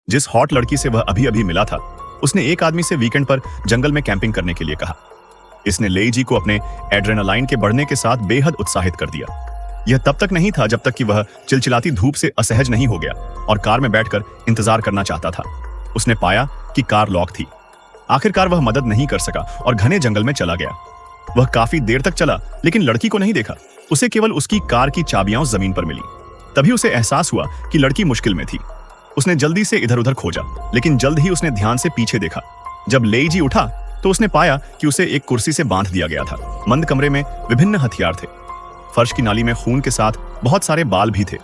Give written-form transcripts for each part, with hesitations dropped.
जिस हॉट लड़की से वह अभी अभी मिला था, उसने एक आदमी से वीकेंड पर जंगल में कैंपिंग करने के लिए कहा। इसने लेईजी को अपने एड्रेनालाइन के बढ़ने के साथ बेहद उत्साहित कर दिया। यह तब तक नहीं था जब तक कि वह चिलचिलाती धूप से असहज नहीं हो गया और कार में बैठकर इंतजार करना चाहता था। उसने पाया कि कार लॉक थी। आखिरकार वह मदद नहीं कर सका और घने जंगल में चला गया। वह काफी देर तक चला लेकिन लड़की को नहीं देखा। उसे केवल उसकी कार की चाबियां जमीन पर मिली। तभी उसे एहसास हुआ कि लड़की मुश्किल में थी। उसने जल्दी से इधर उधर खोजा, लेकिन जल्द ही उसने ध्यान से पीछे देखा। जब लेईजी उठा तो उसने पाया कि उसे एक कुर्सी से बांध दिया गया था। मंद कमरे में विभिन्न हथियार थे। फर्श की नाली में खून के साथ बहुत सारे बाल भी थे।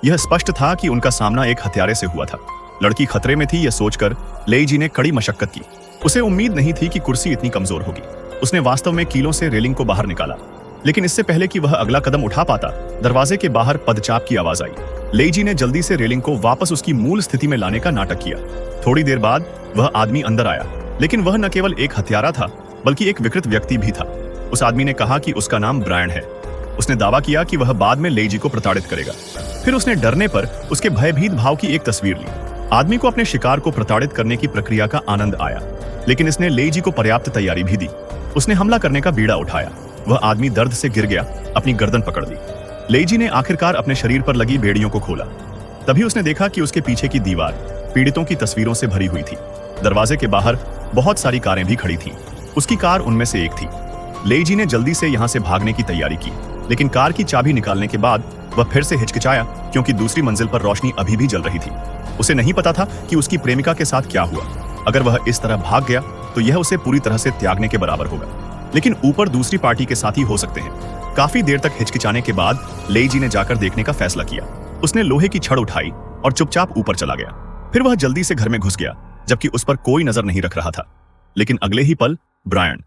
यह स्पष्ट था कि उनका सामना एक हत्यारे से हुआ था। लड़की खतरे में थी, यह सोचकर लेईजी ने कड़ी मशक्कत की। उसे उम्मीद नहीं थी कि कुर्सी इतनी कमजोर होगी। उसने वास्तव में कीलों से रेलिंग को बाहर निकाला, लेकिन इससे पहले कि वह अगला कदम उठा पाता, दरवाजे के बाहर पदचाप की आवाज आई। लेईजी ने जल्दी से रेलिंग को वापस उसकी मूल स्थिति में लाने का नाटक किया। थोड़ी देर बाद वह आदमी अंदर आया, लेकिन वह न केवल एक हत्यारा था बल्कि एक विकृत व्यक्ति भी था। उस आदमी ने कहा कि उसका नाम ब्रायन है। उसने दावा किया कि वह बाद में लेईजी को प्रताड़ित करेगा। फिर उसने डरने पर उसके भयभीत भाव की एक तस्वीर ली। आदमी को अपने शिकार को प्रताड़ित करने की प्रक्रिया का आनंद आया, लेकिन इसने लेईजी को पर्याप्त तैयारी भी दी। उसने हमला करने का बीड़ा उठाया। वह आदमी दर्द से गिर गया, अपनी गर्दन पकड़ ली। लेईजी ने आखिरकार अपने शरीर पर लगी बेड़ियों को खोला। तभी उसने देखा कि उसके पीछे की दीवार पीड़ितों की तस्वीरों से भरी हुई थी। दरवाजे के बाहर बहुत सारी कारें भी खड़ी थीं। उसकी कार उनमें से एक थी। लेईजी ने जल्दी से यहां से भागने की तैयारी की, लेकिन कार की चाबी निकालने के बाद वह फिर से हिचकिचाया, क्योंकि दूसरी मंजिल पर रोशनी अभी भी जल रही थी। उसे नहीं पता था कि उसकी प्रेमिका के साथ क्या हुआ। अगर वह इस तरह भाग गया तो यह उसे पूरी तरह से त्यागने के बराबर होगा, लेकिन ऊपर दूसरी पार्टी के साथी हो सकते हैं। काफी देर तक हिचकिचाने के बाद लेईजी ने जाकर देखने का फैसला किया। उसने लोहे की छड़ उठाई और चुपचाप ऊपर चला गया। फिर वह जल्दी से घर में घुस गया, जबकि उस पर कोई नजर नहीं रख रहा था। लेकिन अगले ही पल ब्रायन